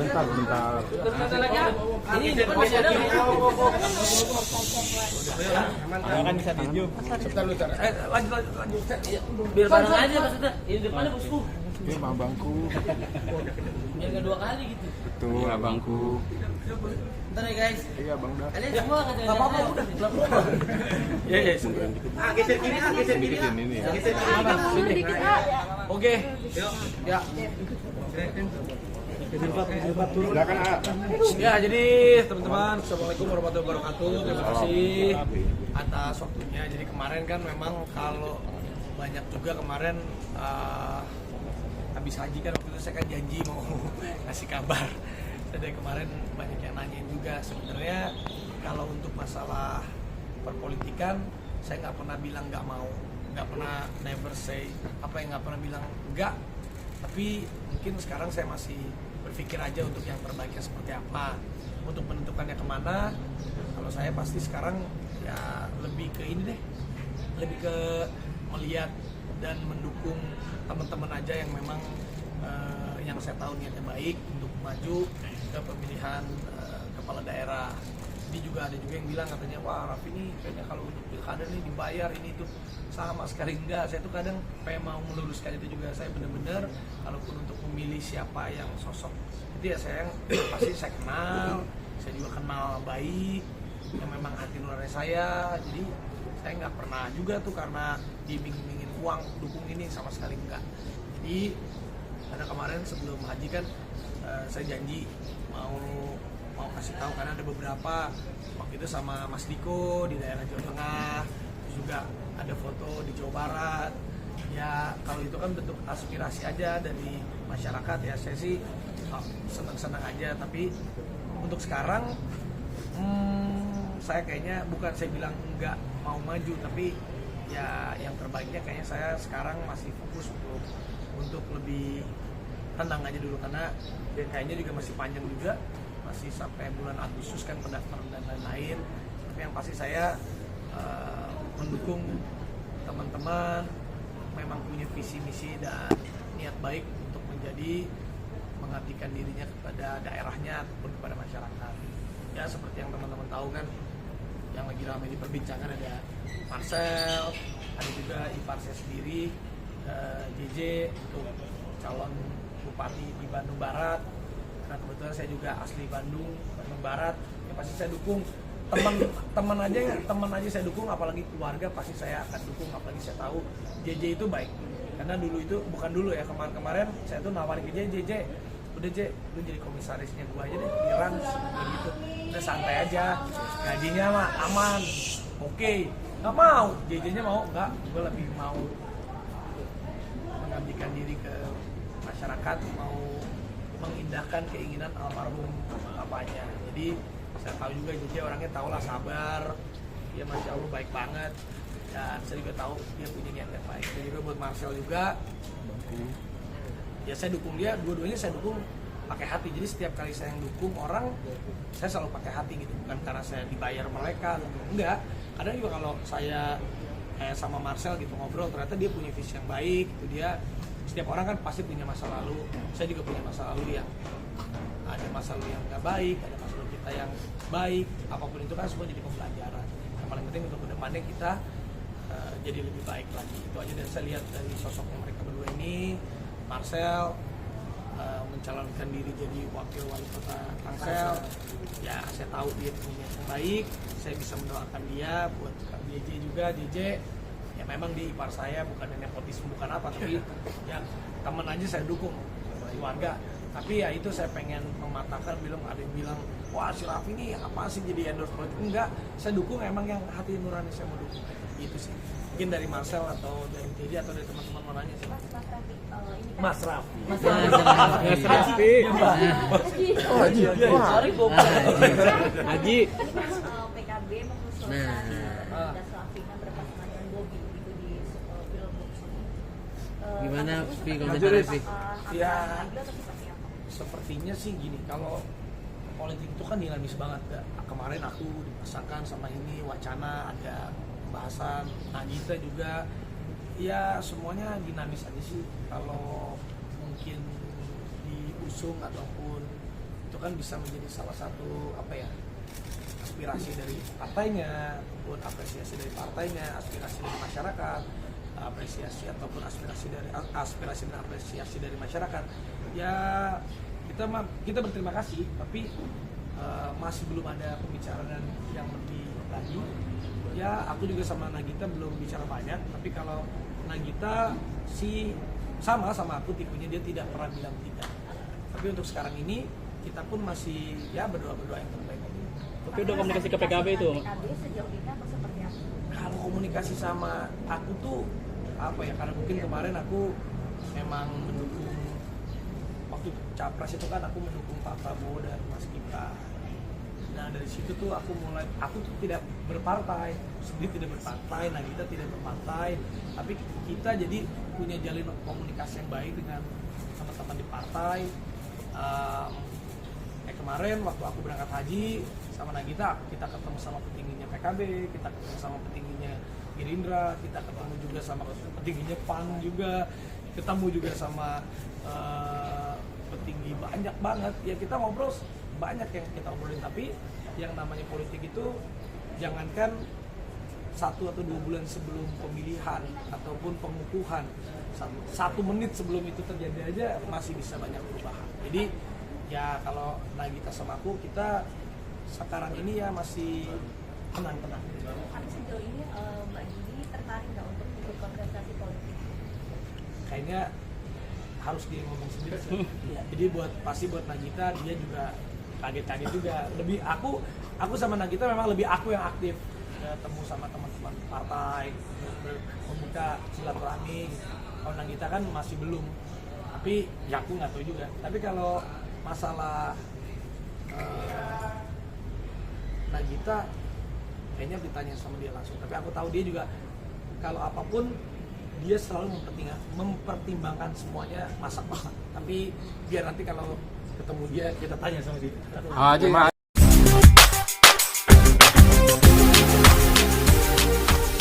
Bentar. Ini depan masih ada. Kan bisa dijual. Sebentar lu tar. Lanjut. Biar bareng aja maksudnya. Ini depannya bosku. Ini abangku. Biar kedua kali gitu. Betul, abangku. Bentar ya guys. Iya, Bang dah. Kalian semua kata Apa-apa udah. Iya. Geser kiri. Sedikit ini ya. Geser kiri. Sedikit A. Oke. Ya. Silakan, A. Ya, jadi teman-teman, assalamualaikum warahmatullahi wabarakatuh. Terima kasih atas waktunya. Jadi kemarin kan memang kalau banyak juga kemarin habis haji kan waktu itu saya kan janji mau ngasih kabar. Dari kemarin banyak yang nanyain juga. Sebenarnya kalau untuk masalah perpolitikan, saya nggak pernah bilang nggak mau, nggak pernah never say nggak pernah bilang enggak. Tapi mungkin sekarang saya masih berpikir aja untuk yang terbaiknya seperti apa, untuk menentukannya kemana. Kalau saya pasti sekarang ya lebih ke ini deh, lebih ke melihat dan mendukung teman-teman aja yang memang yang saya tahu niatnya baik untuk maju ke pemilihan kepala daerah. Jadi juga ada juga yang bilang katanya, wah Raffi ini kayaknya kalau untuk pilkada nih dibayar ini itu sama sekali enggak. Saya tuh kadang pengen mau meluruskan itu juga. Saya benar-benar kalaupun untuk memilih siapa yang sosok itu ya saya pasti saya kenal, saya juga kenal baik yang memang hati nurani saya. Jadi saya nggak pernah juga tuh karena diiming-imingin uang dukung ini, sama sekali enggak. Jadi karena kemarin sebelum haji kan saya janji mau kasih tahu karena ada beberapa waktu itu sama Mas Diko di daerah Jawa Tengah, terus juga ada foto di Jawa Barat. Ya kalau itu kan bentuk aspirasi aja dari masyarakat ya, saya sih senang-senang aja. Tapi untuk sekarang saya kayaknya bukan saya bilang nggak mau maju, tapi ya yang terbaiknya kayaknya saya sekarang masih fokus untuk lebih tenang aja dulu karena kayaknya juga masih panjang juga, masih sampai bulan Agustus kan pendaftaran dan lain-lain. Tapi yang pasti saya mendukung teman-teman memang punya visi misi dan niat baik untuk mengabdikan dirinya kepada daerahnya ataupun kepada masyarakat. Ya seperti yang teman-teman tahu kan, yang lagi ramai diperbincangkan ada Marcel, ada juga ipar saya sendiri, JJ untuk calon bupati di Bandung Barat. Nah kebetulan saya juga asli Bandung Barat, ya pasti saya dukung. Teman aja saya dukung, apalagi keluarga pasti saya akan dukung. Apalagi saya tahu JJ itu baik, karena dulu itu bukan dulu ya, kemarin saya tuh nawarin ke JJ, udah J, lu jadi komisarisnya gua aja deh di Rans gitu, udah santai aja, gajinya mah aman, oke. Nggak mau, JJ-nya mau nggak, gua lebih mau mengabdikan diri ke masyarakat, mau mengindahkan keinginan almarhum bapaknya. Jadi saya tahu juga JJ orangnya tahulah sabar, dia masya Allah baik banget, dan saya juga tahu dia punya niat yang baik. Dan juga buat Marcel juga, ya saya dukung dia, dua-duanya saya dukung pakai hati. Jadi setiap kali saya yang dukung orang, saya selalu pakai hati gitu, bukan karena saya dibayar mereka, enggak. Kadang juga kalau saya sama Marcel gitu ngobrol, ternyata dia punya visi yang baik, itu dia. Setiap orang kan pasti punya masa lalu, saya juga punya masa lalu yang ada masa lalu yang nggak baik, ada masa lalu kita yang baik, apapun itu kan semua jadi pembelajaran. Yang paling penting untuk kedepannya kita jadi lebih baik lagi. Itu aja, dan saya lihat dari sosoknya mereka berdua ini. Marcel mencalonkan diri jadi wakil wali kota Tangsel, ya saya tahu dia punya yang baik, saya bisa mendoakan dia. Buat DJ juga, DJ ya memang di ipar saya, bukan nepotisme bukan apa, tapi ya teman aja saya dukung, keluarga. Tapi ya itu saya pengen mematahkan, ada yang bilang wah si Raffi ini apa sih jadi endorse politik, enggak, saya dukung emang yang hati nurani saya mau dukung, itu sih. Mungkin dari Marcel atau dari JJ atau dari teman-teman mau nanya sih. Mas Raffi. Oh, Haji. Sorry Bob. Haji. PKB mengusulkan Das Raffinya berpasangan dengan Bobi itu di film Gimana Vi, komentar Vi? Ya sepertinya sih gini, kalau politik itu kan dinamis banget ya. Kemarin aku dipasangkan sama ini, wacana ada pembahasan, Nagita juga, ya semuanya dinamis aja sih. Kalau mungkin diusung ataupun itu kan bisa menjadi salah satu aspirasi dari partainya, ataupun apresiasi dari partainya, aspirasi dari masyarakat, apresiasi ataupun aspirasi dan apresiasi dari masyarakat. Ya kita berterima kasih, tapi masih belum ada pembicaraan yang lebih lanjut. Ya aku juga sama Nagita belum bicara banyak, tapi kalau Nagita sih sama aku tipenya, dia tidak pernah bilang tidak. Tapi untuk sekarang ini kita pun masih berdoa yang terbaik aja. Tapi udah komunikasi ke PKB itu? PKB sejauh ini apa seperti apa? Kalau komunikasi sama aku tuh karena mungkin kemarin aku memang mendukung, waktu capres itu kan aku mendukung Pak Prabowo dan Mas Gibran. Nah dari situ tuh aku tuh tidak berpartai, sendiri tidak berpartai, Nagita tidak berpartai, tapi kita jadi punya jalin komunikasi yang baik dengan teman-teman di partai. Kemarin waktu aku berangkat haji sama Nagita, kita ketemu sama petingginya PKB, kita ketemu sama petingginya Gerindra, kita ketemu juga sama petingginya PAN juga, ketemu juga sama petinggi banyak banget. Ya kita ngobrol banyak yang kita obrolin, tapi yang namanya politik itu jangankan 1 atau 2 bulan sebelum pemilihan ataupun pengukuhan, 1 menit sebelum itu terjadi aja masih bisa banyak perubahan. Jadi ya kalau Nagita sama aku, kita sekarang ini ya masih tenang. Tapi sejauh ini Mbak Gigi tertarik nggak untuk ikut kontestasi politik? Kayaknya harus dia ngomong sendiri sih. Jadi pasti buat Nagita, dia juga kaget juga. Lebih aku sama Nagita memang lebih aku yang aktif, ketemu sama teman-teman partai, membuka silaturahmi. Kalau Nagita kan masih belum, tapi ya aku nggak tahu juga. Tapi kalau masalah Nagita kayaknya ditanya sama dia langsung, tapi aku tahu dia juga kalau apapun dia selalu mempertimbangkan semuanya, masak. Tapi biar nanti kalau ketemu dia kita tanya sama dia.